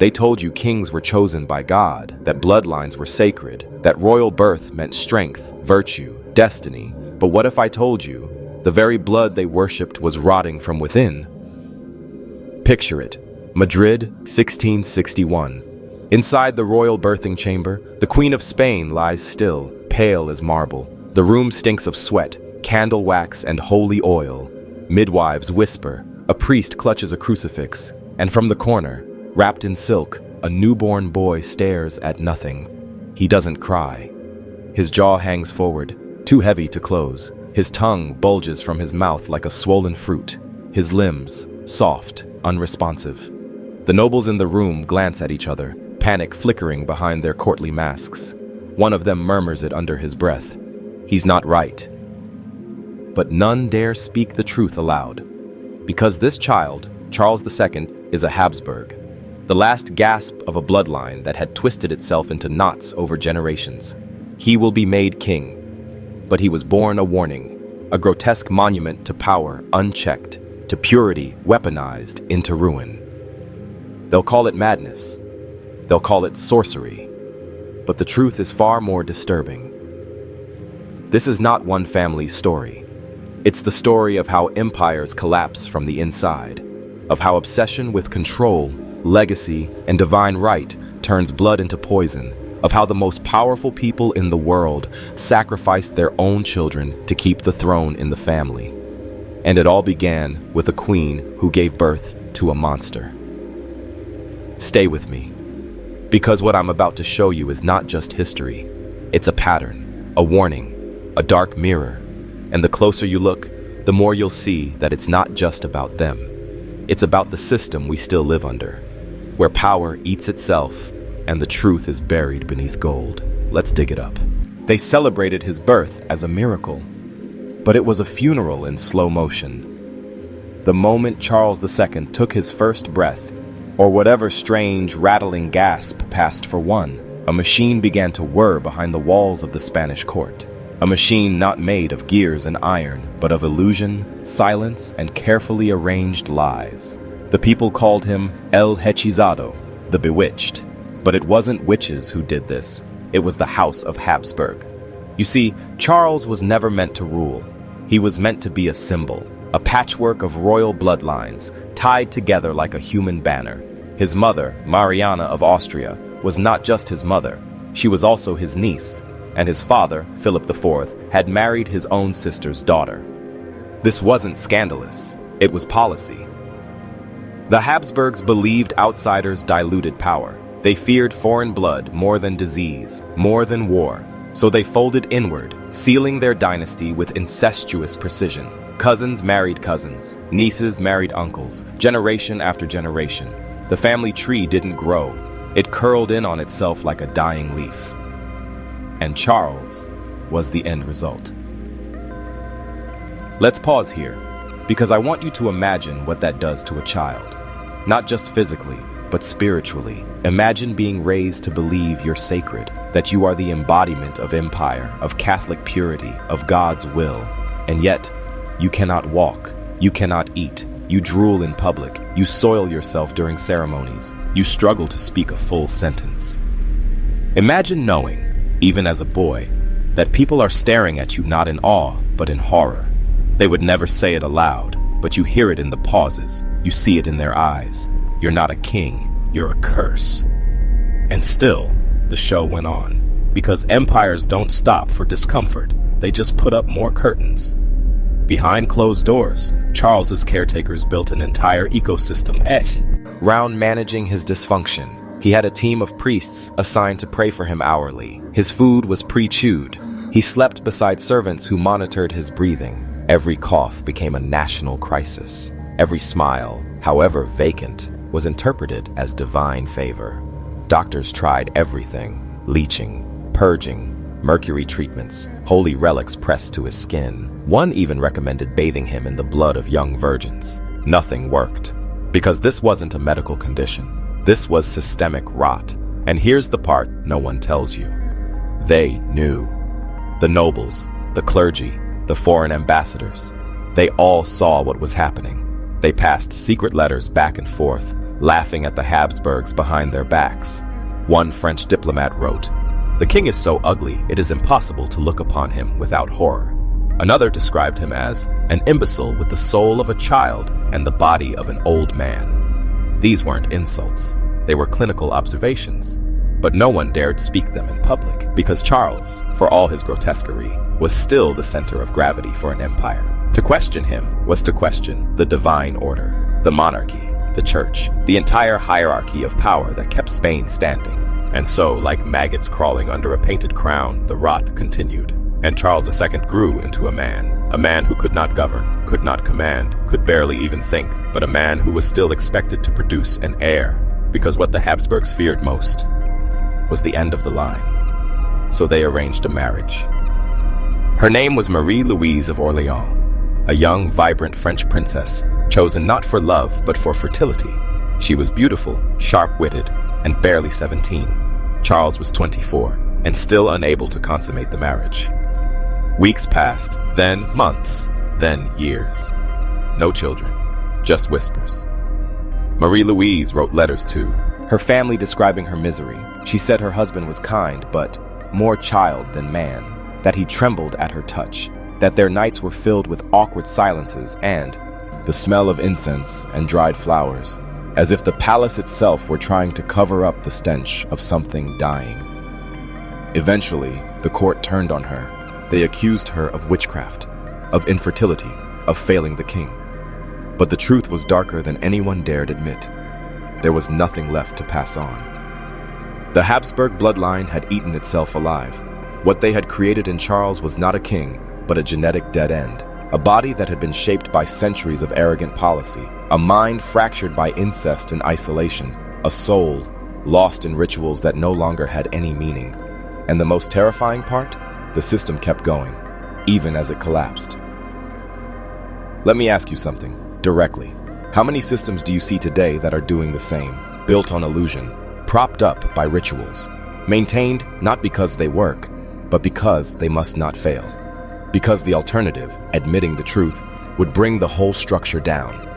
They told you kings were chosen by God, that bloodlines were sacred, that royal birth meant strength, virtue, destiny. But what if I told you the very blood they worshipped was rotting from within? Picture it. Madrid, 1661. Inside the royal birthing chamber, the Queen of Spain lies still, pale as marble. The room stinks of sweat, candle wax, and holy oil. Midwives whisper, a priest clutches a crucifix, and from the corner, wrapped in silk, a newborn boy stares at nothing. He doesn't cry. His jaw hangs forward, too heavy to close. His tongue bulges from his mouth like a swollen fruit. His limbs, soft, unresponsive. The nobles in the room glance at each other, panic flickering behind their courtly masks. One of them murmurs it under his breath. He's not right. But none dare speak the truth aloud. Because this child, Charles II, is a Habsburg. The last gasp of a bloodline that had twisted itself into knots over generations. He will be made king. But he was born a warning, a grotesque monument to power unchecked, to purity weaponized into ruin. They'll call it madness. They'll call it sorcery. But the truth is far more disturbing. This is not one family's story. It's the story of how empires collapse from the inside, of how obsession with control, legacy, and divine right turns blood into poison, of how the most powerful people in the world sacrificed their own children to keep the throne in the family. And it all began with a queen who gave birth to a monster. Stay with me, because what I'm about to show you is not just history. It's a pattern, a warning, a dark mirror. And the closer you look, the more you'll see that it's not just about them. It's about the system we still live under, where power eats itself and the truth is buried beneath gold. Let's dig it up. They celebrated his birth as a miracle, but it was a funeral in slow motion. The moment Charles II took his first breath, or whatever strange, rattling gasp passed for one, a machine began to whir behind the walls of the Spanish court. A machine not made of gears and iron, but of illusion, silence, and carefully arranged lies. The people called him El Hechizado, the Bewitched. But it wasn't witches who did this. It was the House of Habsburg. You see, Charles was never meant to rule. He was meant to be a symbol, a patchwork of royal bloodlines, tied together like a human banner. His mother, Mariana of Austria, was not just his mother. She was also his niece. And his father, Philip IV, had married his own sister's daughter. This wasn't scandalous. It was policy. The Habsburgs believed outsiders diluted power. They feared foreign blood more than disease, more than war. So they folded inward, sealing their dynasty with incestuous precision. Cousins married cousins, nieces married uncles, generation after generation. The family tree didn't grow. It curled in on itself like a dying leaf. And Charles was the end result. Let's pause here, because I want you to imagine what that does to a child. Not just physically, but spiritually. Imagine being raised to believe you're sacred, that you are the embodiment of empire, of Catholic purity, of God's will. And yet, you cannot walk, you cannot eat, you drool in public, you soil yourself during ceremonies, you struggle to speak a full sentence. Imagine knowing, even as a boy, that people are staring at you not in awe, but in horror. They would never say it aloud, but you hear it in the pauses, you see it in their eyes. You're not a king, you're a curse. And still, the show went on, because empires don't stop for discomfort, they just put up more curtains. Behind closed doors, Charles's caretakers built an entire ecosystem around managing his dysfunction. He had a team of priests assigned to pray for him hourly. His food was pre-chewed. He slept beside servants who monitored his breathing. Every cough became a national crisis. Every smile, however vacant, was interpreted as divine favor. Doctors tried everything: leeching, purging, mercury treatments, holy relics pressed to his skin. One even recommended bathing him in the blood of young virgins. Nothing worked, because this wasn't a medical condition. This was systemic rot. And here's the part no one tells you. They knew. The nobles, the clergy, the foreign ambassadors. They all saw what was happening. They passed secret letters back and forth, laughing at the Habsburgs behind their backs. One French diplomat wrote, "The king is so ugly, it is impossible to look upon him without horror." Another described him as an imbecile with the soul of a child and the body of an old man. These weren't insults. They were clinical observations. But no one dared speak them in public, because Charles, for all his grotesquerie, was still the center of gravity for an empire. To question him was to question the divine order, the monarchy, the church, the entire hierarchy of power that kept Spain standing. And so, like maggots crawling under a painted crown, the rot continued. And Charles II grew into a man who could not govern, could not command, could barely even think, but a man who was still expected to produce an heir, because what the Habsburgs feared most was the end of the line. So they arranged a marriage. Her name was Marie-Louise of Orléans, a young, vibrant French princess, chosen not for love, but for fertility. She was beautiful, sharp-witted, and barely 17. Charles was 24, and still unable to consummate the marriage. Weeks passed, then months, then years. No children, just whispers. Marie-Louise wrote letters to her family describing her misery. She said her husband was kind, but more child than man, that he trembled at her touch, that their nights were filled with awkward silences and the smell of incense and dried flowers, as if the palace itself were trying to cover up the stench of something dying. Eventually, the court turned on her. They accused her of witchcraft, of infertility, of failing the king. But the truth was darker than anyone dared admit. There was nothing left to pass on. The Habsburg bloodline had eaten itself alive. What they had created in Charles was not a king, but a genetic dead end, a body that had been shaped by centuries of arrogant policy, a mind fractured by incest and isolation, a soul lost in rituals that no longer had any meaning. And the most terrifying part? The system kept going, even as it collapsed. Let me ask you something, directly. How many systems do you see today that are doing the same, built on illusion, propped up by rituals, maintained not because they work, but because they must not fail? Because the alternative, admitting the truth, would bring the whole structure down.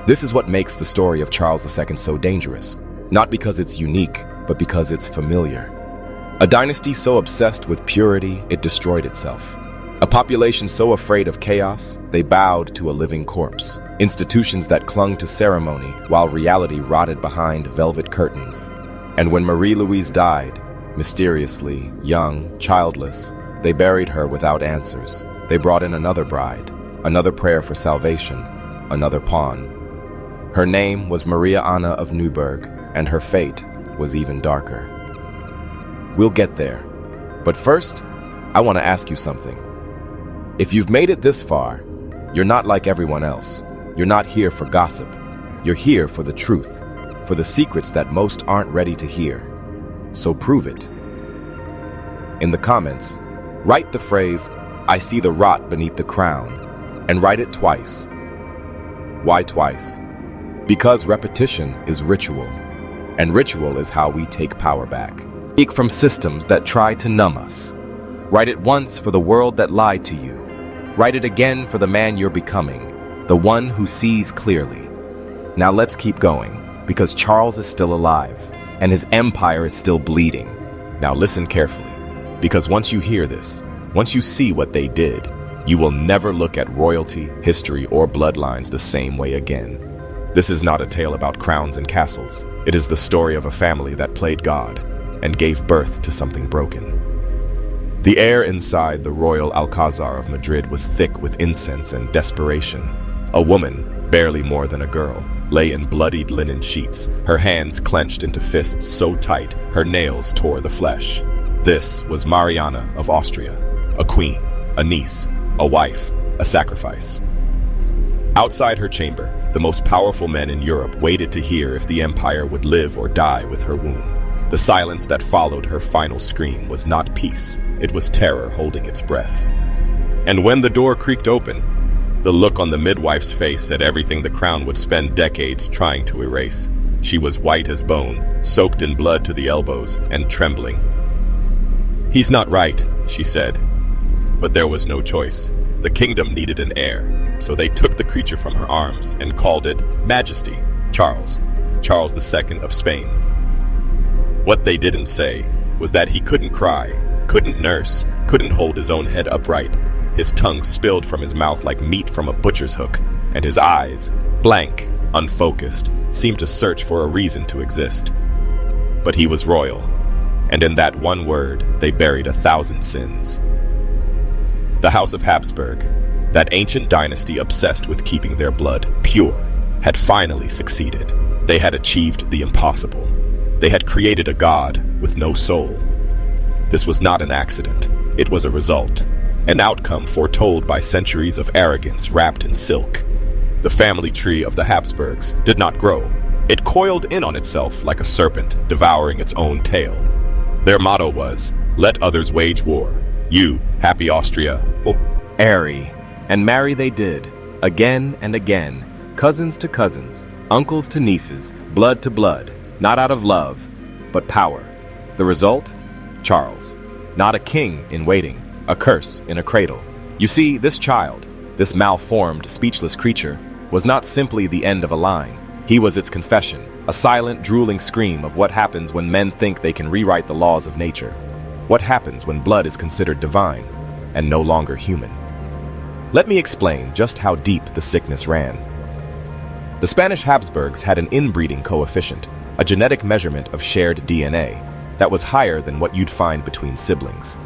This is what makes the story of Charles II so dangerous, not because it's unique, but because it's familiar. A dynasty so obsessed with purity, it destroyed itself. A population so afraid of chaos, they bowed to a living corpse. Institutions that clung to ceremony, while reality rotted behind velvet curtains. And when Marie-Louise died, mysteriously, young, childless, they buried her without answers. They brought in another bride, another prayer for salvation, another pawn. Her name was Maria Anna of Neuburg, and her fate was even darker. We'll get there. But first, I want to ask you something. If you've made it this far, you're not like everyone else. You're not here for gossip. You're here for the truth, for the secrets that most aren't ready to hear. So prove it. In the comments, write the phrase, "I see the rot beneath the crown," and write it twice. Why twice? Because repetition is ritual, and ritual is how we take power back. Speak from systems that try to numb us. Write it once for the world that lied to you. Write it again for the man you're becoming, the one who sees clearly. Now let's keep going, because Charles is still alive, and his empire is still bleeding. Now listen carefully, because once you hear this, once you see what they did, you will never look at royalty, history, or bloodlines the same way again. This is not a tale about crowns and castles. It is the story of a family that played God and gave birth to something broken. The air inside the royal Alcazar of Madrid was thick with incense and desperation. A woman, barely more than a girl, lay in bloodied linen sheets, her hands clenched into fists so tight her nails tore the flesh. This was Mariana of Austria, a queen, a niece, a wife, a sacrifice. Outside her chamber, the most powerful men in Europe waited to hear if the empire would live or die with her womb. The silence that followed her final scream was not peace, it was terror holding its breath. And when the door creaked open, the look on the midwife's face said everything the crown would spend decades trying to erase. She was white as bone, soaked in blood to the elbows, and trembling. "He's not right," she said. But there was no choice. The kingdom needed an heir, so they took the creature from her arms and called it Majesty, Charles II of Spain. What they didn't say was that he couldn't cry, couldn't nurse, couldn't hold his own head upright. His tongue spilled from his mouth like meat from a butcher's hook, and his eyes, blank, unfocused, seemed to search for a reason to exist. But he was royal, and in that one word, they buried 1,000 sins. The House of Habsburg, that ancient dynasty obsessed with keeping their blood pure, had finally succeeded. They had achieved the impossible. They had created a god with no soul. This was not an accident. It was a result, an outcome foretold by centuries of arrogance wrapped in silk. The family tree of the Habsburgs did not grow. It coiled in on itself like a serpent, devouring its own tail. Their motto was, "Let others wage war. You, happy Austria." Airy. And marry they did, again and again, cousins to cousins, uncles to nieces, blood to blood, not out of love, but power. The result? Charles. Not a king in waiting, a curse in a cradle. You see, this child, this malformed, speechless creature, was not simply the end of a line. He was its confession, a silent, drooling scream of what happens when men think they can rewrite the laws of nature. What happens when blood is considered divine and no longer human? Let me explain just how deep the sickness ran. The Spanish Habsburgs had an inbreeding coefficient, a genetic measurement of shared DNA, that was higher than what you'd find between siblings.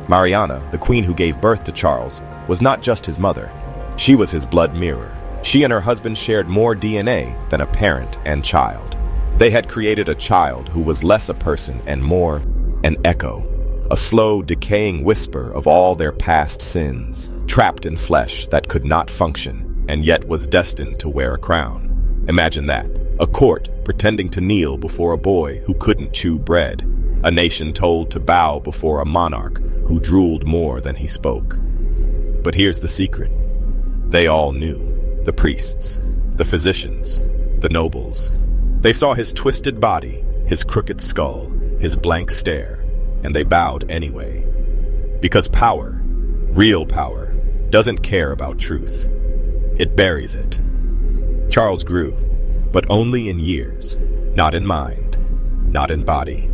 Mariana, the queen who gave birth to Charles, was not just his mother. She was his blood mirror. She and her husband shared more DNA than a parent and child. They had created a child who was less a person and more an echo, a slow, decaying whisper of all their past sins, trapped in flesh that could not function and yet was destined to wear a crown. Imagine that, a court pretending to kneel before a boy who couldn't chew bread, a nation told to bow before a monarch who drooled more than he spoke. But here's the secret. They all knew. The priests, the physicians, the nobles. They saw his twisted body, his crooked skull, his blank stare, and they bowed anyway. Because power, real power, doesn't care about truth. It buries it. Charles grew, but only in years, not in mind, not in body.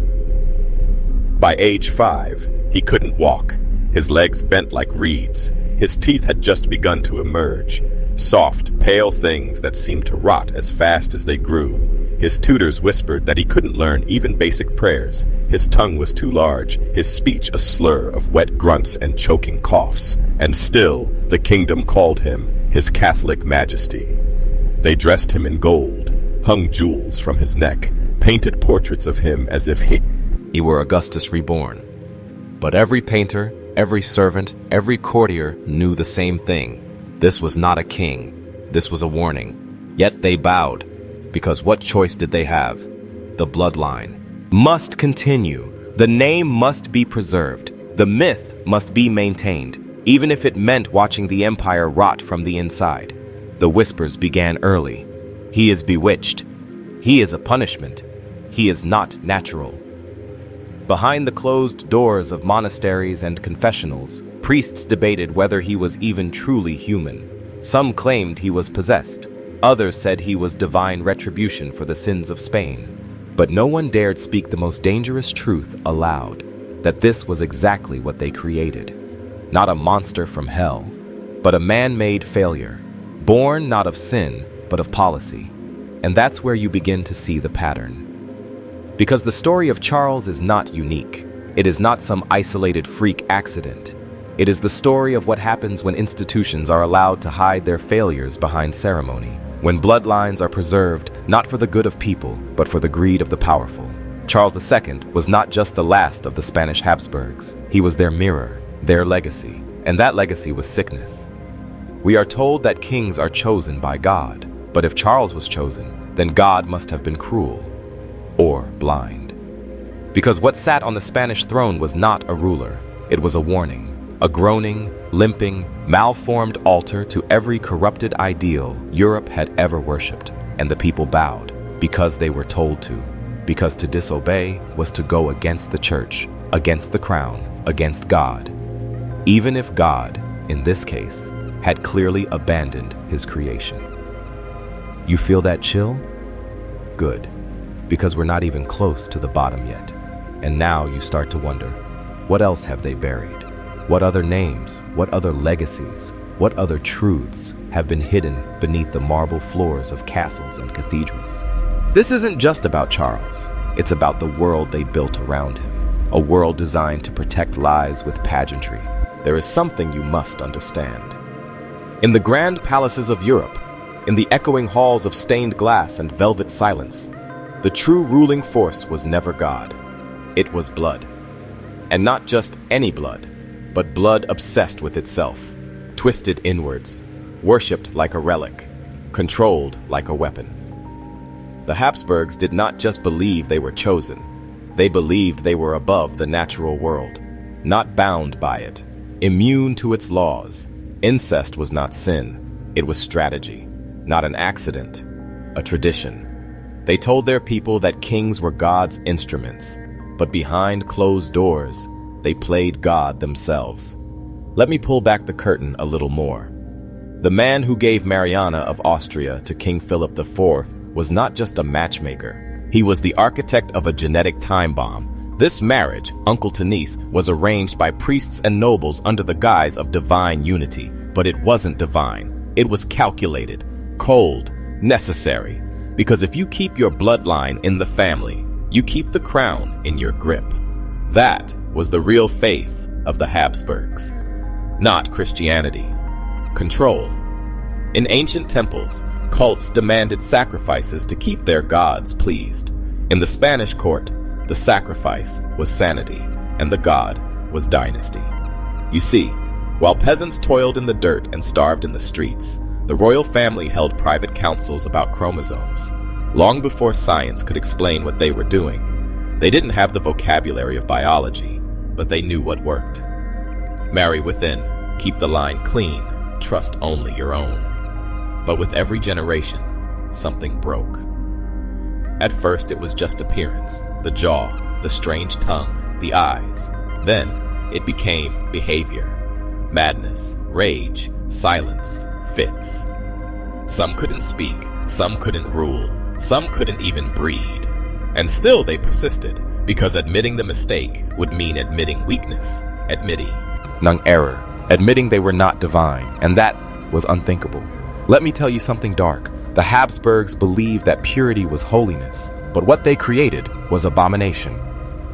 By age 5, he couldn't walk. His legs bent like reeds. His teeth had just begun to emerge, soft, pale things that seemed to rot as fast as they grew. His tutors whispered that he couldn't learn even basic prayers. His tongue was too large, his speech a slur of wet grunts and choking coughs. And still, the kingdom called him His Catholic Majesty. They dressed him in gold, hung jewels from his neck, painted portraits of him as if he were Augustus reborn. But every painter, every servant, every courtier knew the same thing. This was not a king. This was a warning. Yet they bowed, because what choice did they have? The bloodline must continue. The name must be preserved. The myth must be maintained, even if it meant watching the empire rot from the inside. The whispers began early. He is bewitched. He is a punishment. He is not natural. Behind the closed doors of monasteries and confessionals, priests debated whether he was even truly human. Some claimed he was possessed. Others said he was divine retribution for the sins of Spain. But no one dared speak the most dangerous truth aloud, that this was exactly what they created. Not a monster from hell, but a man-made failure, born not of sin, but of policy. And that's where you begin to see the pattern. Because the story of Charles is not unique. It is not some isolated freak accident. It is the story of what happens when institutions are allowed to hide their failures behind ceremony, when bloodlines are preserved not for the good of people, but for the greed of the powerful. Charles II was not just the last of the Spanish Habsburgs. He was their mirror, their legacy, and that legacy was sickness. We are told that kings are chosen by God, but if Charles was chosen, then God must have been cruel or blind. Because what sat on the Spanish throne was not a ruler, it was a warning. A groaning, limping, malformed altar to every corrupted ideal Europe had ever worshipped, and the people bowed because they were told to, because to disobey was to go against the church, against the crown, against God, even if God, in this case, had clearly abandoned his creation. You feel that chill? Good, because we're not even close to the bottom yet. And now you start to wonder, what else have they buried? What other names, what other legacies, what other truths have been hidden beneath the marble floors of castles and cathedrals? This isn't just about Charles. It's about the world they built around him, a world designed to protect lies with pageantry. There is something you must understand. In the grand palaces of Europe, in the echoing halls of stained glass and velvet silence, the true ruling force was never God. It was blood. And not just any blood, but blood obsessed with itself, twisted inwards, worshipped like a relic, controlled like a weapon. The Habsburgs did not just believe they were chosen. They believed they were above the natural world, not bound by it, immune to its laws. Incest was not sin. It was strategy, not an accident, a tradition. They told their people that kings were God's instruments, but behind closed doors, they played God themselves. Let me pull back the curtain a little more. The man who gave Mariana of Austria to King Philip IV was not just a matchmaker. He was the architect of a genetic time bomb. This marriage, uncle to niece, was arranged by priests and nobles under the guise of divine unity. But it wasn't divine. It was calculated, cold, necessary. Because if you keep your bloodline in the family, you keep the crown in your grip. That was the real faith of the Habsburgs, not Christianity. Control. In ancient temples, cults demanded sacrifices to keep their gods pleased. In the Spanish court, the sacrifice was sanity, and the god was dynasty. You see, while peasants toiled in the dirt and starved in the streets, the royal family held private councils about chromosomes. Long before science could explain what they were doing, they didn't have the vocabulary of biology, but they knew what worked. Marry within, keep the line clean, trust only your own. But with every generation, something broke. At first it was just appearance, the jaw, the strange tongue, the eyes. Then it became behavior. Madness, rage, silence, fits. Some couldn't speak, some couldn't rule, some couldn't even breed. And still they persisted, because admitting the mistake would mean admitting weakness, admitting error, admitting they were not divine, and that was unthinkable. Let me tell you something dark. The Habsburgs believed that purity was holiness, but what they created was abomination.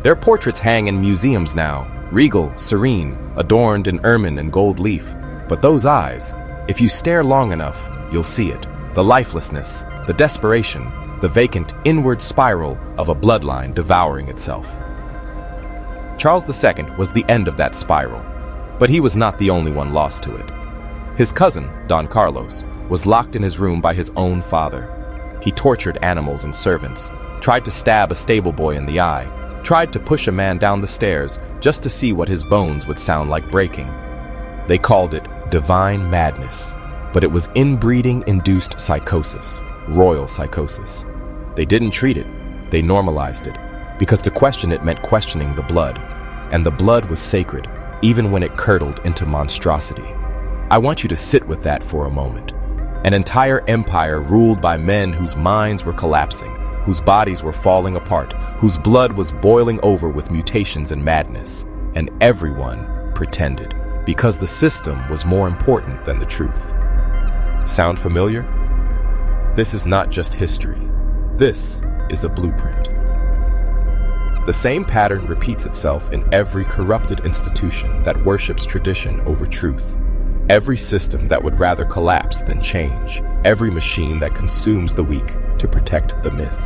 Their portraits hang in museums now, regal, serene, adorned in ermine and gold leaf. But those eyes, if you stare long enough, you'll see it. The lifelessness, the desperation, the vacant inward spiral of a bloodline devouring itself. Charles II was the end of that spiral, but he was not the only one lost to it. His cousin, Don Carlos, was locked in his room by his own father. He tortured animals and servants, tried to stab a stable boy in the eye, tried to push a man down the stairs just to see what his bones would sound like breaking. They called it divine madness, but it was inbreeding-induced psychosis, royal psychosis. They didn't treat it, they normalized it, because to question it meant questioning the blood, and the blood was sacred, even when it curdled into monstrosity. I want you to sit with that for a moment. An entire empire ruled by men whose minds were collapsing, whose bodies were falling apart, whose blood was boiling over with mutations and madness, and everyone pretended, because the system was more important than the truth. Sound familiar? This is not just history. This is a blueprint. The same pattern repeats itself in every corrupted institution that worships tradition over truth. Every system that would rather collapse than change. Every machine that consumes the weak to protect the myth.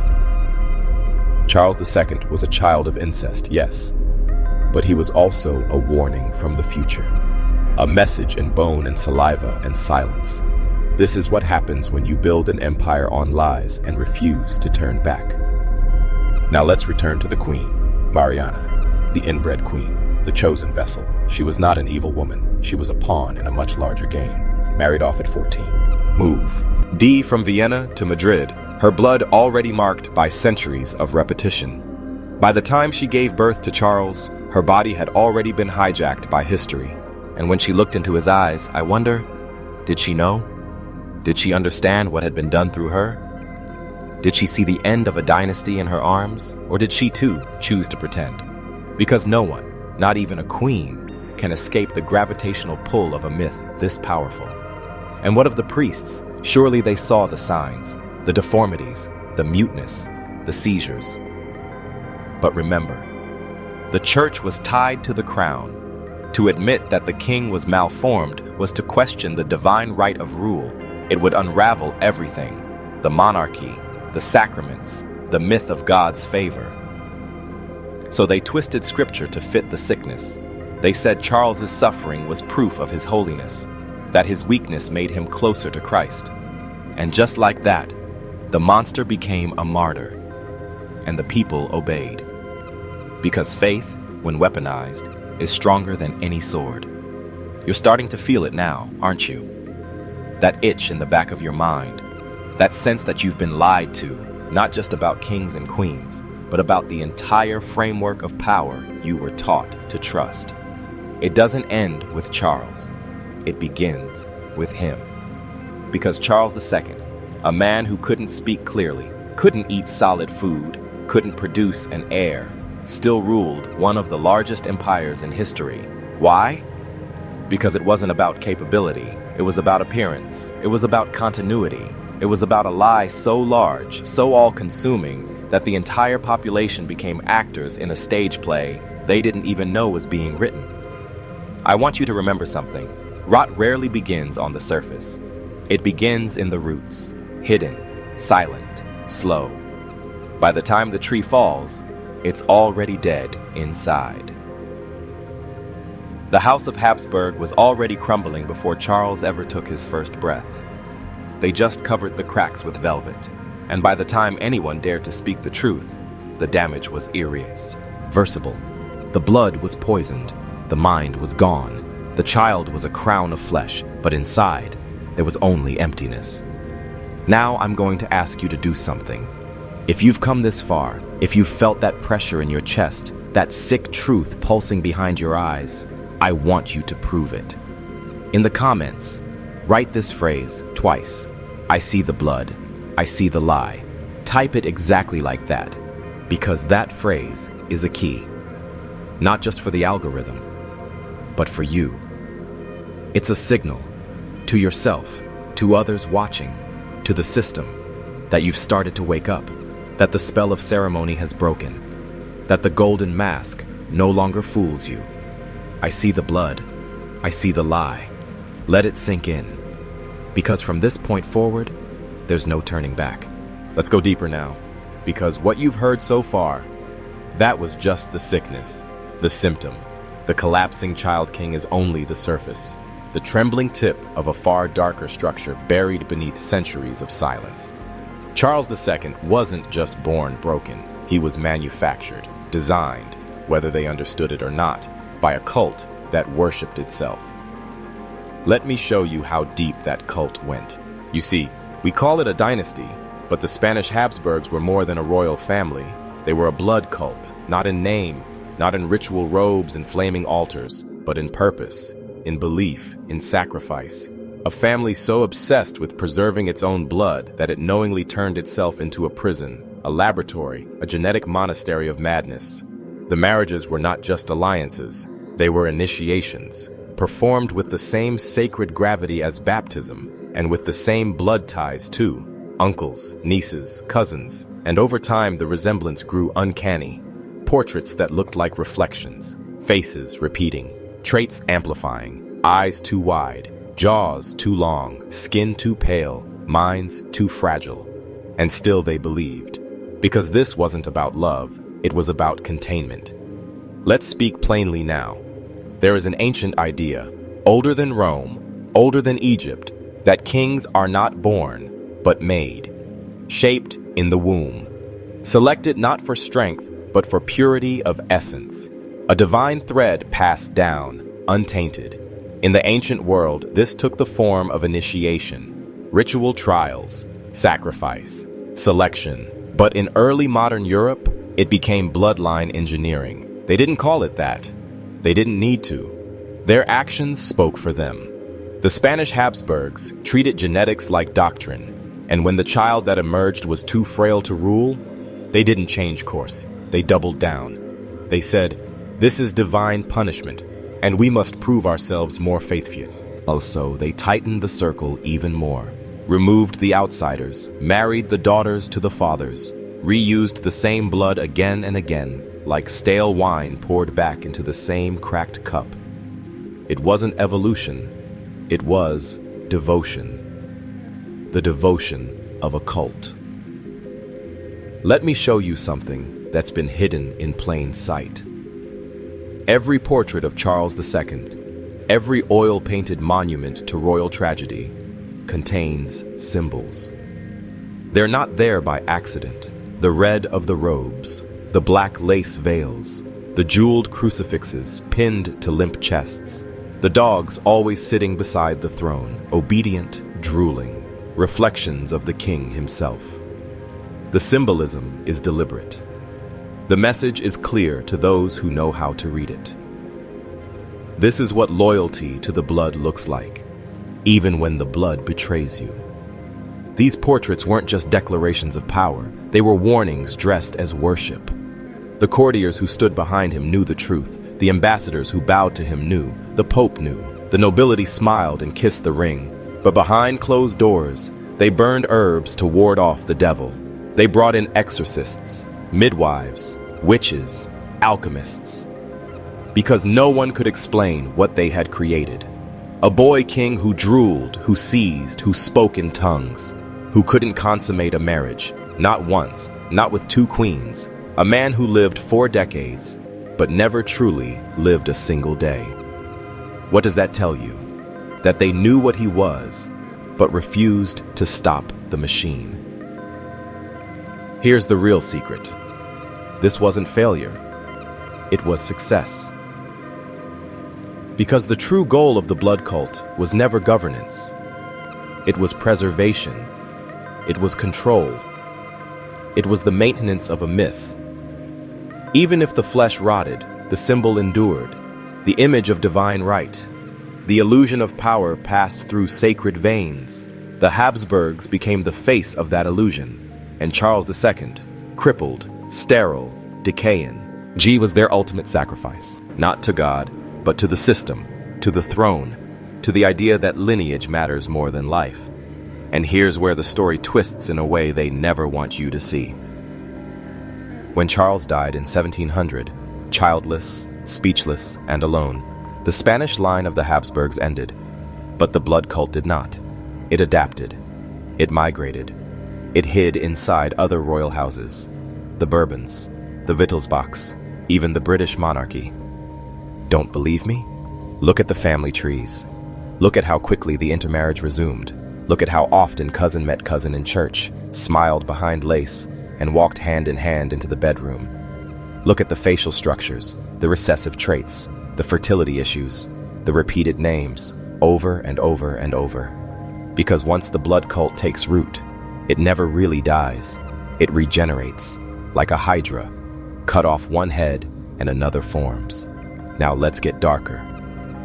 Charles II was a child of incest, yes, but he was also a warning from the future. A message in bone and saliva and silence. This is what happens when you build an empire on lies and refuse to turn back. Now let's return to the queen, Mariana, the inbred queen, the chosen vessel. She was not an evil woman. She was a pawn in a much larger game. Married off at 14. Move. D from Vienna to Madrid, her blood already marked by centuries of repetition. By the time she gave birth to Charles, her body had already been hijacked by history. And when she looked into his eyes, I wonder, did she know? Did she understand what had been done through her? Did she see the end of a dynasty in her arms, or did she too choose to pretend? Because no one, not even a queen, can escape the gravitational pull of a myth this powerful. And what of the priests? Surely they saw the signs, the deformities, the muteness, the seizures. But remember, the church was tied to the crown. To admit that the king was malformed was to question the divine right of rule. It would unravel everything: the monarchy, the sacraments, the myth of God's favor. So they twisted scripture to fit the sickness. They said Charles's suffering was proof of his holiness, that his weakness made him closer to Christ. And just like that, the monster became a martyr, and the people obeyed. Because faith, when weaponized, is stronger than any sword. You're starting to feel it now, aren't you? That itch in the back of your mind, that sense that you've been lied to, not just about kings and queens, but about the entire framework of power you were taught to trust. It doesn't end with Charles. It begins with him. Because Charles II, a man who couldn't speak clearly, couldn't eat solid food, couldn't produce an heir, still ruled one of the largest empires in history. Why? Because it wasn't about capability. It was about appearance. It was about continuity. It was about a lie so large, so all-consuming, that the entire population became actors in a stage play they didn't even know was being written. I want you to remember something. Rot rarely begins on the surface. It begins in the roots, hidden, silent, slow. By the time the tree falls, it's already dead inside. The House of Habsburg was already crumbling before Charles ever took his first breath. They just covered the cracks with velvet, and by the time anyone dared to speak the truth, the damage was irreversible. The blood was poisoned, the mind was gone, the child was a crown of flesh, but inside, there was only emptiness. Now I'm going to ask you to do something. If you've come this far, if you've felt that pressure in your chest, that sick truth pulsing behind your eyes, I want you to prove it. In the comments, write this phrase twice. I see the blood. I see the lie. Type it exactly like that, because that phrase is a key. Not just for the algorithm, but for you. It's a signal to yourself, to others watching, to the system, that you've started to wake up, that the spell of ceremony has broken, that the golden mask no longer fools you. I see the blood. I see the lie. Let it sink in. Because from this point forward, there's no turning back. Let's go deeper now. Because what you've heard so far, that was just the sickness, the symptom. The collapsing child king is only the surface, the trembling tip of a far darker structure buried beneath centuries of silence. Charles II wasn't just born broken. He was manufactured, designed, whether they understood it or not, by a cult that worshipped itself. Let me show you how deep that cult went. You see, we call it a dynasty, but the Spanish Habsburgs were more than a royal family. They were a blood cult, not in name, not in ritual robes and flaming altars, but in purpose, in belief, in sacrifice. A family so obsessed with preserving its own blood that it knowingly turned itself into a prison, a laboratory, a genetic monastery of madness. The marriages were not just alliances, they were initiations, performed with the same sacred gravity as baptism, and with the same blood ties too. Uncles, nieces, cousins, and over time the resemblance grew uncanny. Portraits that looked like reflections, faces repeating, traits amplifying, eyes too wide, jaws too long, skin too pale, minds too fragile. And still they believed. Because this wasn't about love, it was about containment. Let's speak plainly now. There is an ancient idea, older than Rome, older than Egypt, that kings are not born, but made, shaped in the womb, selected not for strength, but for purity of essence, a divine thread passed down, untainted. In the ancient world, this took the form of initiation, ritual trials, sacrifice, selection. But in early modern Europe, it became bloodline engineering. They didn't call it that. They didn't need to. Their actions spoke for them. The Spanish Habsburgs treated genetics like doctrine. And when the child that emerged was too frail to rule, they didn't change course. They doubled down. They said, "This is divine punishment, and we must prove ourselves more faithful." Also, they tightened the circle even more, removed the outsiders, married the daughters to the fathers, reused the same blood again and again, like stale wine poured back into the same cracked cup. It wasn't evolution, it was devotion. The devotion of a cult. Let me show you something that's been hidden in plain sight. Every portrait of Charles II, every oil-painted monument to royal tragedy, contains symbols. They're not there by accident. The red of the robes, the black lace veils, the jeweled crucifixes pinned to limp chests, the dogs always sitting beside the throne, obedient, drooling, reflections of the king himself. The symbolism is deliberate. The message is clear to those who know how to read it. This is what loyalty to the blood looks like, even when the blood betrays you. These portraits weren't just declarations of power, they were warnings dressed as worship. The courtiers who stood behind him knew the truth, the ambassadors who bowed to him knew, the Pope knew, the nobility smiled and kissed the ring. But behind closed doors, they burned herbs to ward off the devil. They brought in exorcists, midwives, witches, alchemists. Because no one could explain what they had created. A boy king who drooled, who seized, who spoke in tongues, who couldn't consummate a marriage, not once, not with 2 queens. A man who lived 4 decades, but never truly lived a single day. What does that tell you? That they knew what he was, but refused to stop the machine. Here's the real secret. This wasn't failure. It was success. Because the true goal of the blood cult was never governance. It was preservation. It was control. It was the maintenance of a myth. Even if the flesh rotted, the symbol endured, the image of divine right. The illusion of power passed through sacred veins. The Habsburgs became the face of that illusion, and Charles II, crippled, sterile, decaying. G was their ultimate sacrifice, not to God, but to the system, to the throne, to the idea that lineage matters more than life. And here's where the story twists in a way they never want you to see. When Charles died in 1700, childless, speechless, and alone, the Spanish line of the Habsburgs ended, but the blood cult did not. It adapted. It migrated. It hid inside other royal houses, the Bourbons, the Wittelsbachs, even the British monarchy. Don't believe me? Look at the family trees. Look at how quickly the intermarriage resumed. Look at how often cousin met cousin in church, smiled behind lace, and walked hand in hand into the bedroom. Look at the facial structures, the recessive traits, the fertility issues, the repeated names, over and over and over. Because once the blood cult takes root, it never really dies. It regenerates, like a hydra. Cut off one head and another forms. Now let's get darker.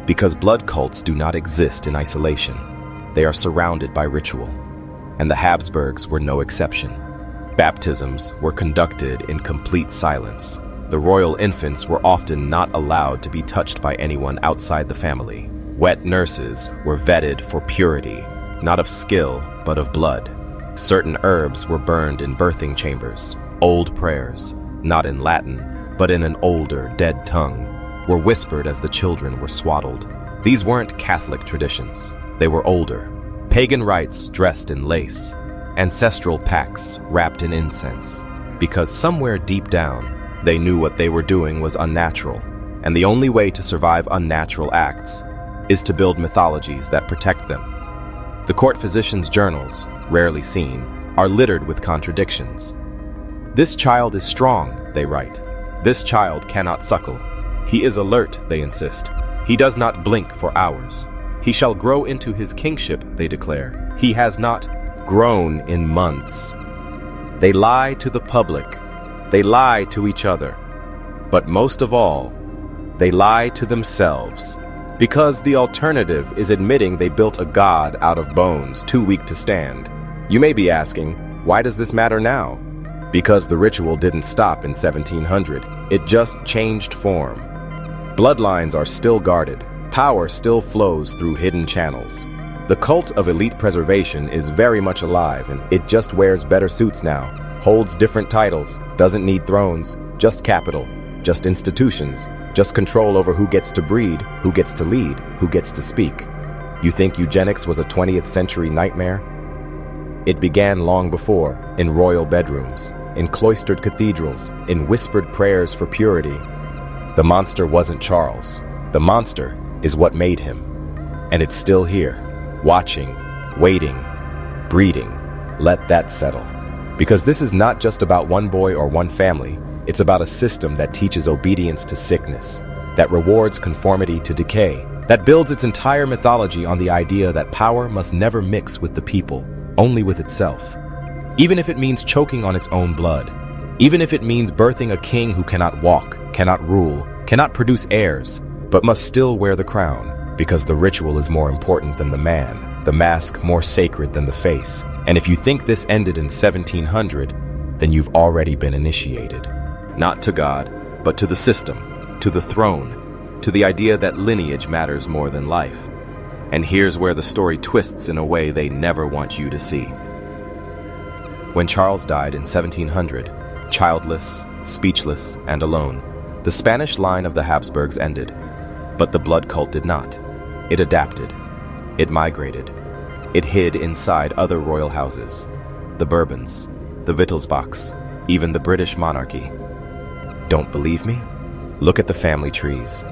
Because blood cults do not exist in isolation. They are surrounded by ritual. And the Habsburgs were no exception. Baptisms were conducted in complete silence. The royal infants were often not allowed to be touched by anyone outside the family. Wet nurses were vetted for purity, not of skill, but of blood. Certain herbs were burned in birthing chambers. Old prayers, not in Latin, but in an older, dead tongue, were whispered as the children were swaddled. These weren't Catholic traditions. They were older. Pagan rites dressed in lace. Ancestral pacts wrapped in incense. Because somewhere deep down, they knew what they were doing was unnatural, and the only way to survive unnatural acts is to build mythologies that protect them. The court physician's journals, rarely seen, are littered with contradictions. This child is strong, they write. This child cannot suckle. He is alert, they insist. He does not blink for hours. He shall grow into his kingship, they declare. He has not grown in months. They lie to the public. They lie to each other. But most of all, they lie to themselves. Because the alternative is admitting they built a god out of bones too weak to stand. You may be asking, why does this matter now? Because the ritual didn't stop in 1700, it just changed form. Bloodlines are still guarded, power still flows through hidden channels. The cult of elite preservation is very much alive, and it just wears better suits now, holds different titles, doesn't need thrones, just capital, just institutions, just control over who gets to breed, who gets to lead, who gets to speak. You think eugenics was a 20th century nightmare? It began long before, in royal bedrooms, in cloistered cathedrals, in whispered prayers for purity. The monster wasn't Charles. The monster is what made him. And it's still here, watching, waiting, breeding. Let that settle. Because this is not just about one boy or one family, it's about a system that teaches obedience to sickness, that rewards conformity to decay, that builds its entire mythology on the idea that power must never mix with the people, only with itself. Even if it means choking on its own blood, even if it means birthing a king who cannot walk, cannot rule, cannot produce heirs, but must still wear the crown, because the ritual is more important than the man, the mask more sacred than the face. And if you think this ended in 1700, then you've already been initiated. Not to God, but to the system, to the throne, to the idea that lineage matters more than life. And here's where the story twists in a way they never want you to see. When Charles died in 1700, childless, speechless, and alone, the Spanish line of the Habsburgs ended. But the blood cult did not. It adapted. It migrated. It hid inside other royal houses. The Bourbons, the Wittelsbachs, even the British monarchy. Don't believe me? Look at the family trees.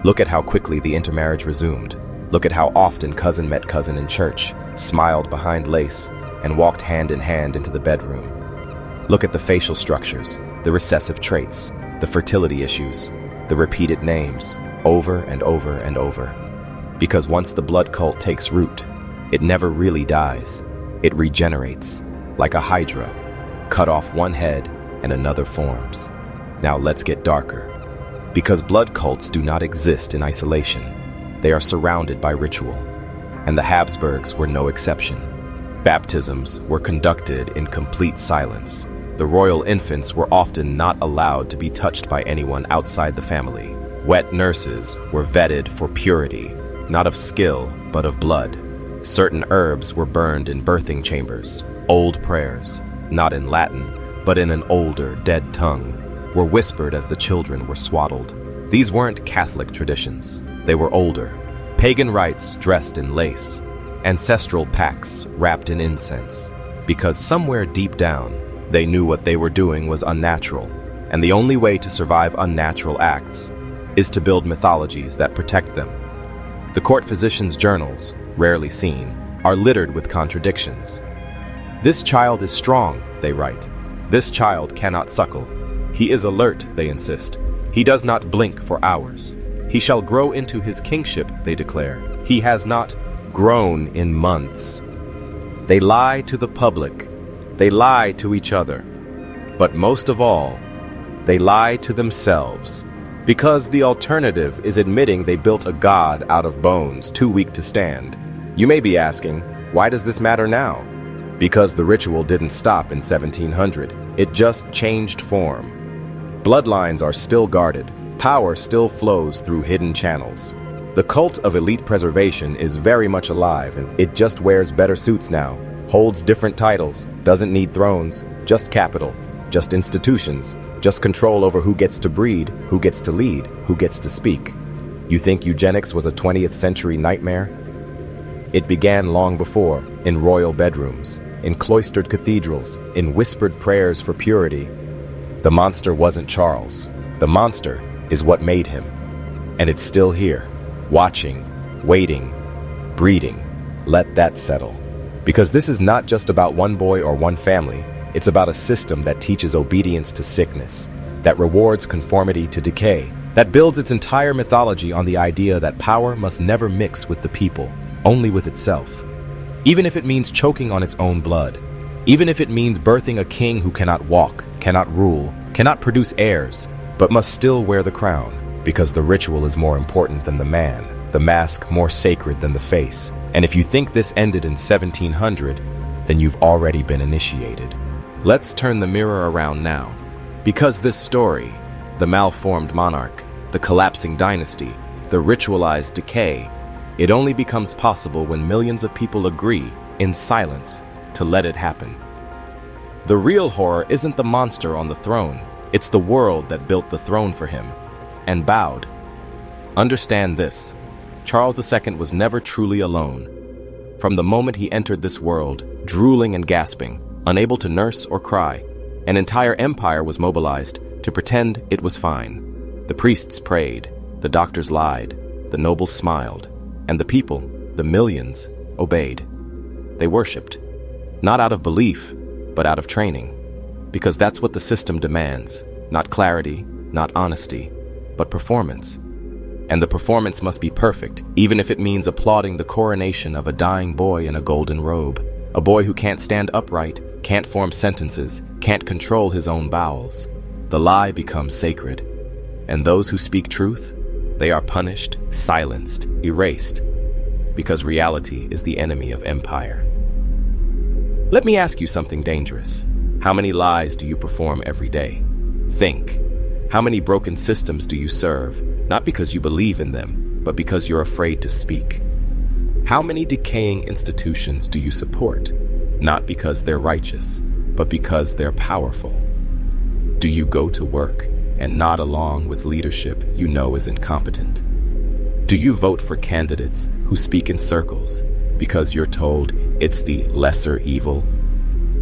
Look at how quickly the intermarriage resumed. Look at how often cousin met cousin in church, smiled behind lace, and walked hand in hand into the bedroom. Look at the facial structures, the recessive traits, the fertility issues, the repeated names, over and over and over. Because once the blood cult takes root, it never really dies. It regenerates, like a hydra. Cut off one head and another forms. Now let's get darker. Because blood cults do not exist in isolation. They are surrounded by ritual, and the Habsburgs were no exception. Baptisms were conducted in complete silence. The royal infants were often not allowed to be touched by anyone outside the family. Wet nurses were vetted for purity, not of skill, but of blood. Certain herbs were burned in birthing chambers. Old prayers, not in Latin, but in an older, dead tongue, were whispered as the children were swaddled. These weren't Catholic traditions. They were older. Pagan rites dressed in lace. Ancestral pacts wrapped in incense. Because somewhere deep down, they knew what they were doing was unnatural. And the only way to survive unnatural acts is to build mythologies that protect them. The court physician's journals, rarely seen, are littered with contradictions. This child is strong, they write. This child cannot suckle. He is alert, they insist. He does not blink for hours. He shall grow into his kingship, they declare. He has not grown in months. They lie to the public. They lie to each other. But most of all, they lie to themselves. Because the alternative is admitting they built a god out of bones too weak to stand. You may be asking, why does this matter now? Because the ritual didn't stop in 1700. It just changed form. Bloodlines are still guarded. Power still flows through hidden channels. The cult of elite preservation is very much alive, and it just wears better suits now, holds different titles, doesn't need thrones, just capital, just institutions, just control over who gets to breed, who gets to lead, who gets to speak. You think eugenics was a 20th century nightmare? It began long before, in royal bedrooms, in cloistered cathedrals, in whispered prayers for purity. The monster wasn't Charles. The monster is what made him. And it's still here, watching, waiting, breeding. Let that settle. Because this is not just about one boy or one family. It's about a system that teaches obedience to sickness, that rewards conformity to decay, that builds its entire mythology on the idea that power must never mix with the people, only with itself. Even if it means choking on its own blood, even if it means birthing a king who cannot walk, cannot rule, cannot produce heirs, but must still wear the crown, because the ritual is more important than the man, the mask more sacred than the face. And if you think this ended in 1700, then you've already been initiated. Let's turn the mirror around now. Because this story, the malformed monarch, the collapsing dynasty, the ritualized decay, it only becomes possible when millions of people agree, in silence, to let it happen. The real horror isn't the monster on the throne, it's the world that built the throne for him, and bowed. Understand this, Charles II was never truly alone. From the moment he entered this world, drooling and gasping, unable to nurse or cry, an entire empire was mobilized to pretend it was fine. The priests prayed, the doctors lied, the nobles smiled, and the people, the millions, obeyed. They worshipped, not out of belief, but out of training, because that's what the system demands, not clarity, not honesty, but performance. And the performance must be perfect, even if it means applauding the coronation of a dying boy in a golden robe, a boy who can't stand upright, can't form sentences, can't control his own bowels. The lie becomes sacred, and those who speak truth, they are punished, silenced, erased, because reality is the enemy of empire. Let me ask you something dangerous. How many lies do you perform every day? Think. How many broken systems do you serve, not because you believe in them, but because you're afraid to speak? How many decaying institutions do you support, not because they're righteous, but because they're powerful? Do you go to work and nod along with leadership you know is incompetent? Do you vote for candidates who speak in circles because you're told it's the lesser evil?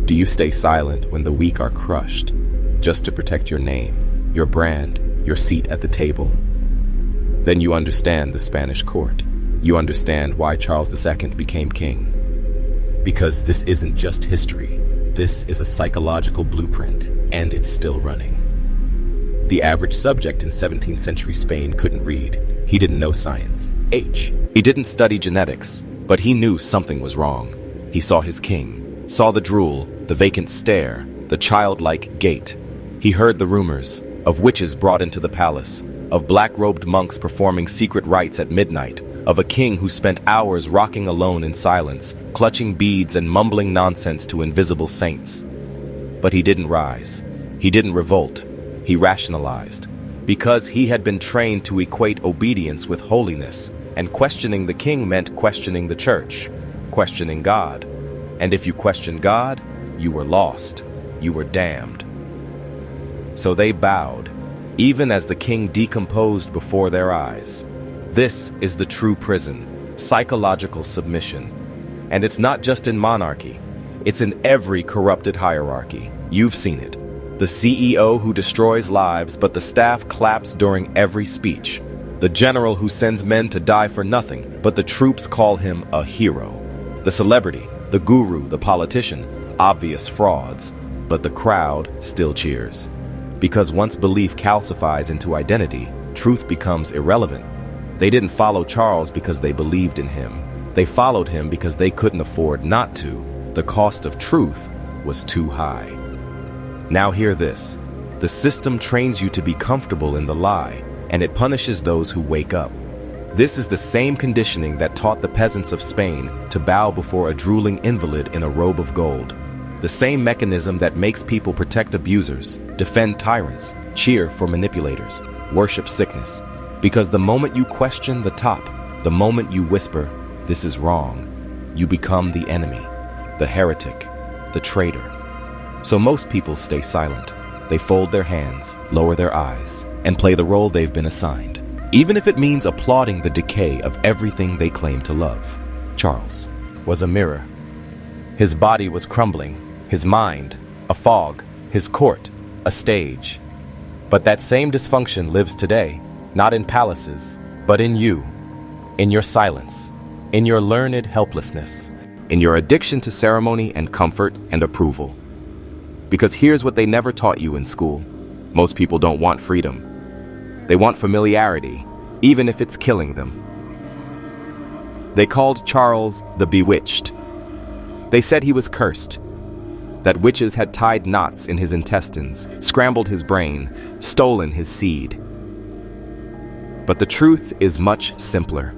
Do you stay silent when the weak are crushed, just to protect your name, your brand, your seat at the table? Then you understand the Spanish court. You understand why Charles II became king. Because this isn't just history. This is a psychological blueprint, and it's still running. The average subject in 17th century Spain couldn't read. He didn't know science. He didn't study genetics, but he knew something was wrong. He saw his king, saw the drool, the vacant stare, the childlike gait. He heard the rumors of witches brought into the palace, of black-robed monks performing secret rites at midnight, of a king who spent hours rocking alone in silence, clutching beads and mumbling nonsense to invisible saints. But he didn't rise. He didn't revolt. He rationalized. Because he had been trained to equate obedience with holiness, and questioning the king meant questioning the church, questioning God. And if you questioned God, you were lost. You were damned. So they bowed, even as the king decomposed before their eyes. This is the true prison, psychological submission. And it's not just in monarchy. It's in every corrupted hierarchy. You've seen it. The CEO who destroys lives, but the staff claps during every speech. The general who sends men to die for nothing, but the troops call him a hero. The celebrity, the guru, the politician, obvious frauds, but the crowd still cheers. Because once belief calcifies into identity, truth becomes irrelevant. They didn't follow Charles because they believed in him. They followed him because they couldn't afford not to. The cost of truth was too high. Now hear this. The system trains you to be comfortable in the lie, and it punishes those who wake up. This is the same conditioning that taught the peasants of Spain to bow before a drooling invalid in a robe of gold. The same mechanism that makes people protect abusers, defend tyrants, cheer for manipulators, worship sickness. Because the moment you question the top, the moment you whisper, "This is wrong," you become the enemy, the heretic, the traitor. So most people stay silent. They fold their hands, lower their eyes, and play the role they've been assigned, even if it means applauding the decay of everything they claim to love. Charles was a mirror. His body was crumbling, his mind a fog, his court a stage. But that same dysfunction lives today, not in palaces, but in you, in your silence, in your learned helplessness, in your addiction to ceremony and comfort and approval. Because here's what they never taught you in school. Most people don't want freedom. They want familiarity, even if it's killing them. They called Charles the Bewitched. They said he was cursed, that witches had tied knots in his intestines, scrambled his brain, stolen his seed. But the truth is much simpler.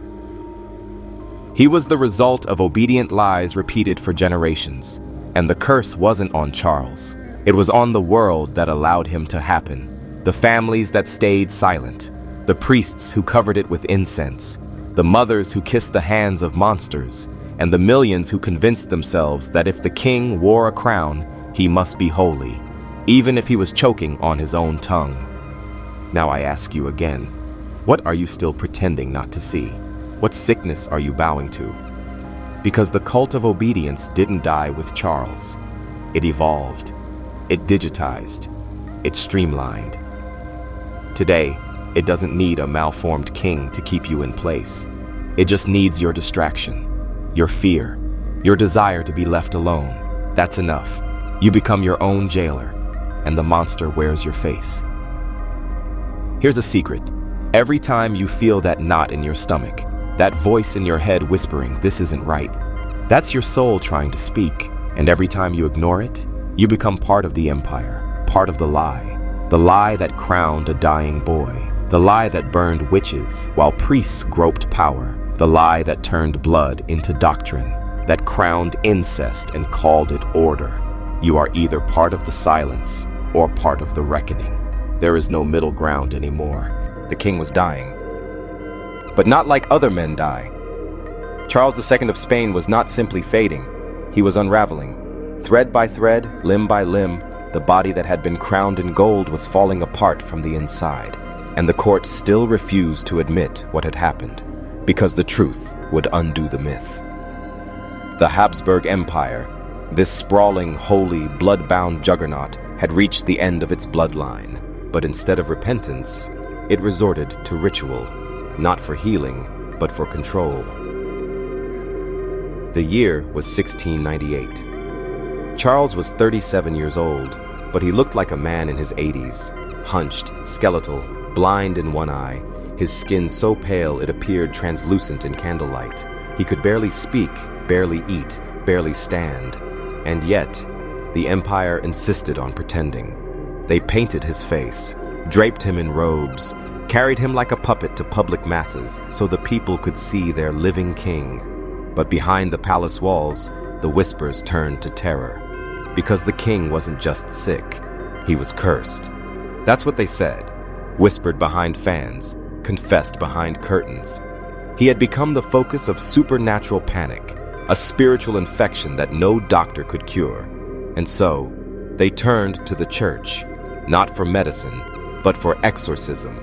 He was the result of obedient lies repeated for generations. And the curse wasn't on Charles. It was on the world that allowed him to happen. The families that stayed silent, the priests who covered it with incense, the mothers who kissed the hands of monsters, and the millions who convinced themselves that if the king wore a crown, he must be holy, even if he was choking on his own tongue. Now I ask you again, what are you still pretending not to see? What sickness are you bowing to? Because the cult of obedience didn't die with Charles. It evolved. It digitized. It streamlined. Today, it doesn't need a malformed king to keep you in place. It just needs your distraction, your fear, your desire to be left alone. That's enough. You become your own jailer, and the monster wears your face. Here's a secret. Every time you feel that knot in your stomach, that voice in your head whispering, "This isn't right," that's your soul trying to speak, and every time you ignore it, you become part of the empire, part of the lie that crowned a dying boy, the lie that burned witches while priests groped power, the lie that turned blood into doctrine, that crowned incest and called it order. You are either part of the silence or part of the reckoning. There is no middle ground anymore. The king was dying, but not like other men die. Charles II of Spain was not simply fading, he was unraveling. Thread by thread, limb by limb, the body that had been crowned in gold was falling apart from the inside, and the court still refused to admit what had happened, because the truth would undo the myth. The Habsburg Empire, this sprawling, holy, blood-bound juggernaut, had reached the end of its bloodline, but instead of repentance, it resorted to ritual, not for healing, but for control. The year was 1698. Charles was 37 years old, but he looked like a man in his 80s, hunched, skeletal, blind in one eye, his skin so pale it appeared translucent in candlelight. He could barely speak, barely eat, barely stand, and yet, the empire insisted on pretending. They painted his face, draped him in robes, carried him like a puppet to public masses so the people could see their living king. But behind the palace walls, the whispers turned to terror. Because the king wasn't just sick, he was cursed. That's what they said, whispered behind fans, confessed behind curtains. He had become the focus of supernatural panic, a spiritual infection that no doctor could cure. And so, they turned to the church, not for medicine, but for exorcism.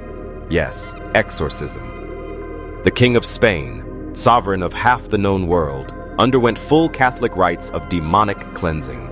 Yes, exorcism. The King of Spain, sovereign of half the known world, underwent full Catholic rites of demonic cleansing.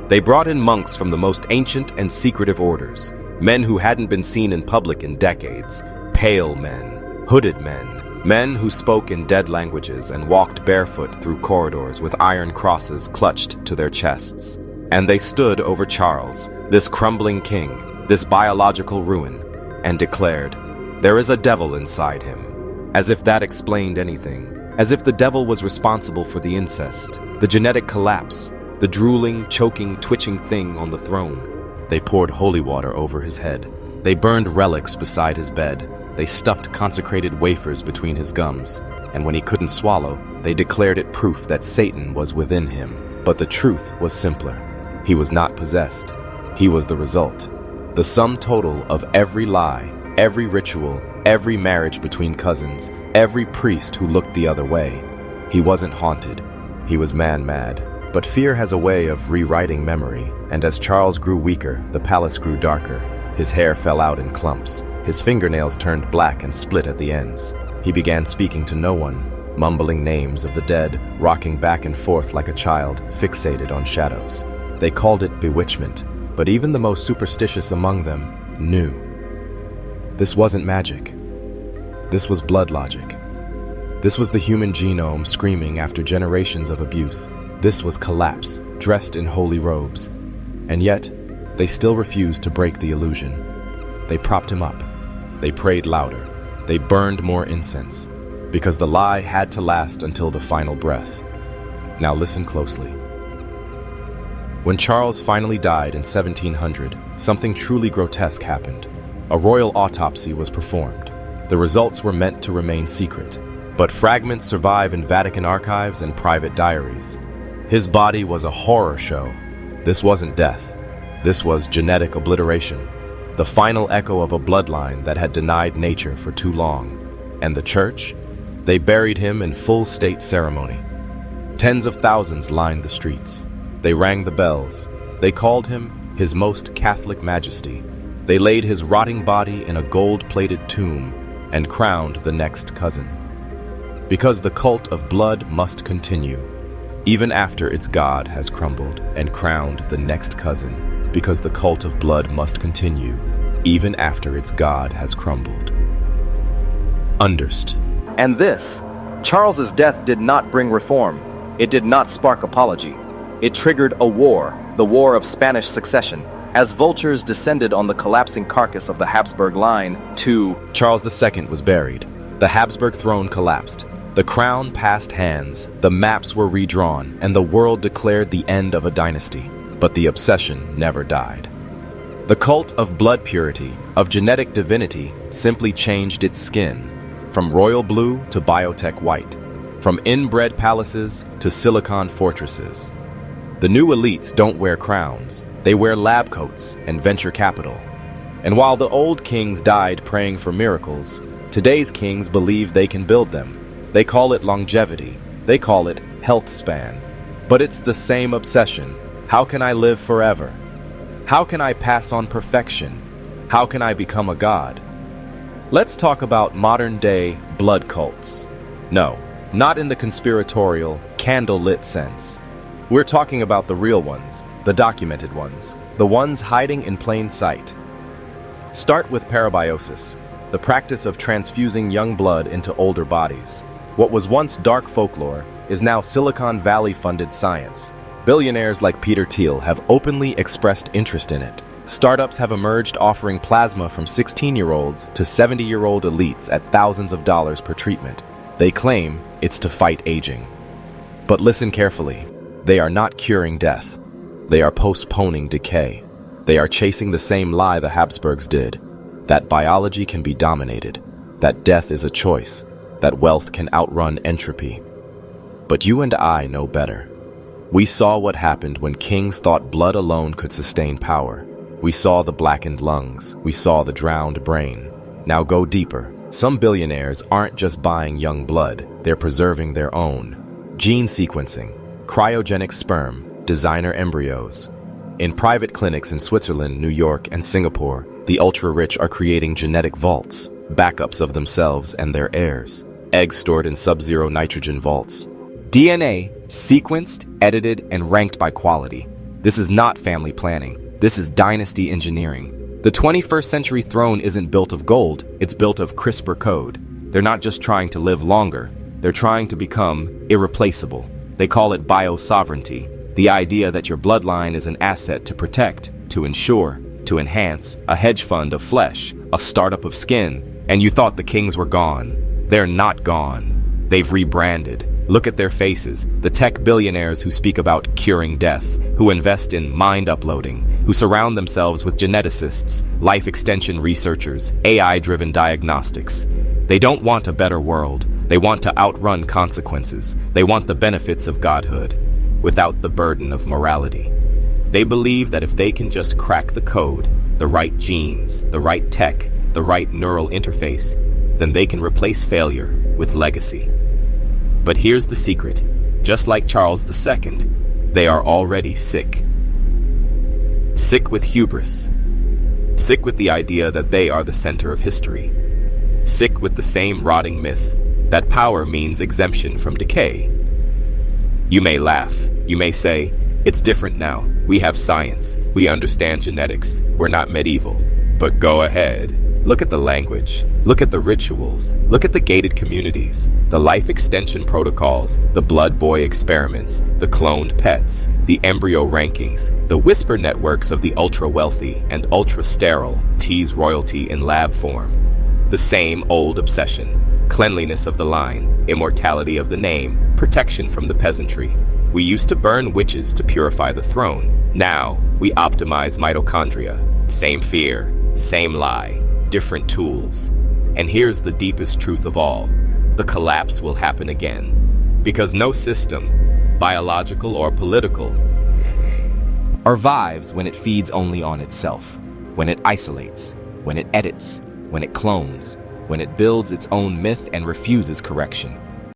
They brought in monks from the most ancient and secretive orders, men who hadn't been seen in public in decades, pale men, hooded men, men who spoke in dead languages and walked barefoot through corridors with iron crosses clutched to their chests. And they stood over Charles, this crumbling king, this biological ruin, and declared, "There is a devil inside him." As if that explained anything. As if the devil was responsible for the incest, the genetic collapse, the drooling, choking, twitching thing on the throne. They poured holy water over his head. They burned relics beside his bed. They stuffed consecrated wafers between his gums. And when he couldn't swallow, they declared it proof that Satan was within him. But the truth was simpler. He was not possessed. He was the result. The sum total of every lie, every ritual, every marriage between cousins, every priest who looked the other way. He wasn't haunted. He was man-mad. But fear has a way of rewriting memory, and as Charles grew weaker, the palace grew darker. His hair fell out in clumps. His fingernails turned black and split at the ends. He began speaking to no one, mumbling names of the dead, rocking back and forth like a child, fixated on shadows. They called it bewitchment, but even the most superstitious among them knew. This wasn't magic. This was blood logic. This was the human genome screaming after generations of abuse. This was collapse, dressed in holy robes. And yet, they still refused to break the illusion. They propped him up. They prayed louder. They burned more incense. Because the lie had to last until the final breath. Now listen closely. When Charles finally died in 1700, something truly grotesque happened. A royal autopsy was performed. The results were meant to remain secret, but fragments survive in Vatican archives and private diaries. His body was a horror show. This wasn't death. This was genetic obliteration, the final echo of a bloodline that had denied nature for too long. And the church? They buried him in full state ceremony. Tens of thousands lined the streets. They rang the bells. They called him His Most Catholic Majesty. They laid his rotting body in a gold-plated tomb and crowned the next cousin. Because the cult of blood must continue, even after its god has crumbled, and crowned the next cousin. Because the cult of blood must continue, even after its god has crumbled. Underst. And this, Charles's death did not bring reform. It did not spark apology. It triggered a war, the War of Spanish Succession, as vultures descended on the collapsing carcass of the Habsburg line to... Charles II was buried. The Habsburg throne collapsed. The crown passed hands, the maps were redrawn, and the world declared the end of a dynasty. But the obsession never died. The cult of blood purity, of genetic divinity, simply changed its skin, from royal blue to biotech white, from inbred palaces to silicon fortresses. The new elites don't wear crowns, they wear lab coats and venture capital. And while the old kings died praying for miracles, today's kings believe they can build them. They call it longevity, they call it health span. But it's the same obsession. How can I live forever? How can I pass on perfection? How can I become a god? Let's talk about modern-day blood cults. No, not in the conspiratorial, candle-lit sense. We're talking about the real ones, the documented ones, the ones hiding in plain sight. Start with parabiosis, the practice of transfusing young blood into older bodies. What was once dark folklore is now Silicon Valley-funded science. Billionaires like Peter Thiel have openly expressed interest in it. Startups have emerged offering plasma from 16-year-olds to 70-year-old elites at thousands of dollars per treatment. They claim it's to fight aging. But listen carefully. They are not curing death. They are postponing decay. They are chasing the same lie the Habsburgs did, that biology can be dominated, that death is a choice, that wealth can outrun entropy. But you and I know better. We saw what happened when kings thought blood alone could sustain power. We saw the blackened lungs. We saw the drowned brain. Now go deeper. Some billionaires aren't just buying young blood, they're preserving their own. Gene sequencing, cryogenic sperm, designer embryos. In private clinics in Switzerland, New York, and Singapore, the ultra-rich are creating genetic vaults, backups of themselves and their heirs. Eggs stored in sub-zero nitrogen vaults. DNA sequenced, edited, and ranked by quality. This is not family planning. This is dynasty engineering. The 21st century throne isn't built of gold, it's built of CRISPR code. They're not just trying to live longer, they're trying to become irreplaceable. They call it bio-sovereignty, the idea that your bloodline is an asset to protect, to ensure, to enhance, a hedge fund of flesh, a startup of skin. And you thought the kings were gone. They're not gone. They've rebranded. Look at their faces, the tech billionaires who speak about curing death, who invest in mind uploading, who surround themselves with geneticists, life extension researchers, AI-driven diagnostics. They don't want a better world. They want to outrun consequences. They want the benefits of godhood, without the burden of morality. They believe that if they can just crack the code, the right genes, the right tech, the right neural interface, then they can replace failure with legacy. But here's the secret. Just like Charles II, they are already sick. Sick with hubris. Sick with the idea that they are the center of history. Sick with the same rotting myth that power means exemption from decay. You may laugh. You may say, it's different now. We have science. We understand genetics. We're not medieval. But go ahead. Look at the language. Look at the rituals. Look at the gated communities, the life extension protocols, the blood boy experiments, the cloned pets, the embryo rankings, the whisper networks of the ultra-wealthy and ultra-sterile tease royalty in lab form. The same old obsession. Cleanliness of the line, immortality of the name, protection from the peasantry. We used to burn witches to purify the throne. Now, we optimize mitochondria. Same fear, same lie. Different tools. And here's the deepest truth of all. The collapse will happen again. Because no system, biological or political. Revives when it feeds only on itself, when it isolates, when it edits, when it clones, when it builds its own myth and refuses correction.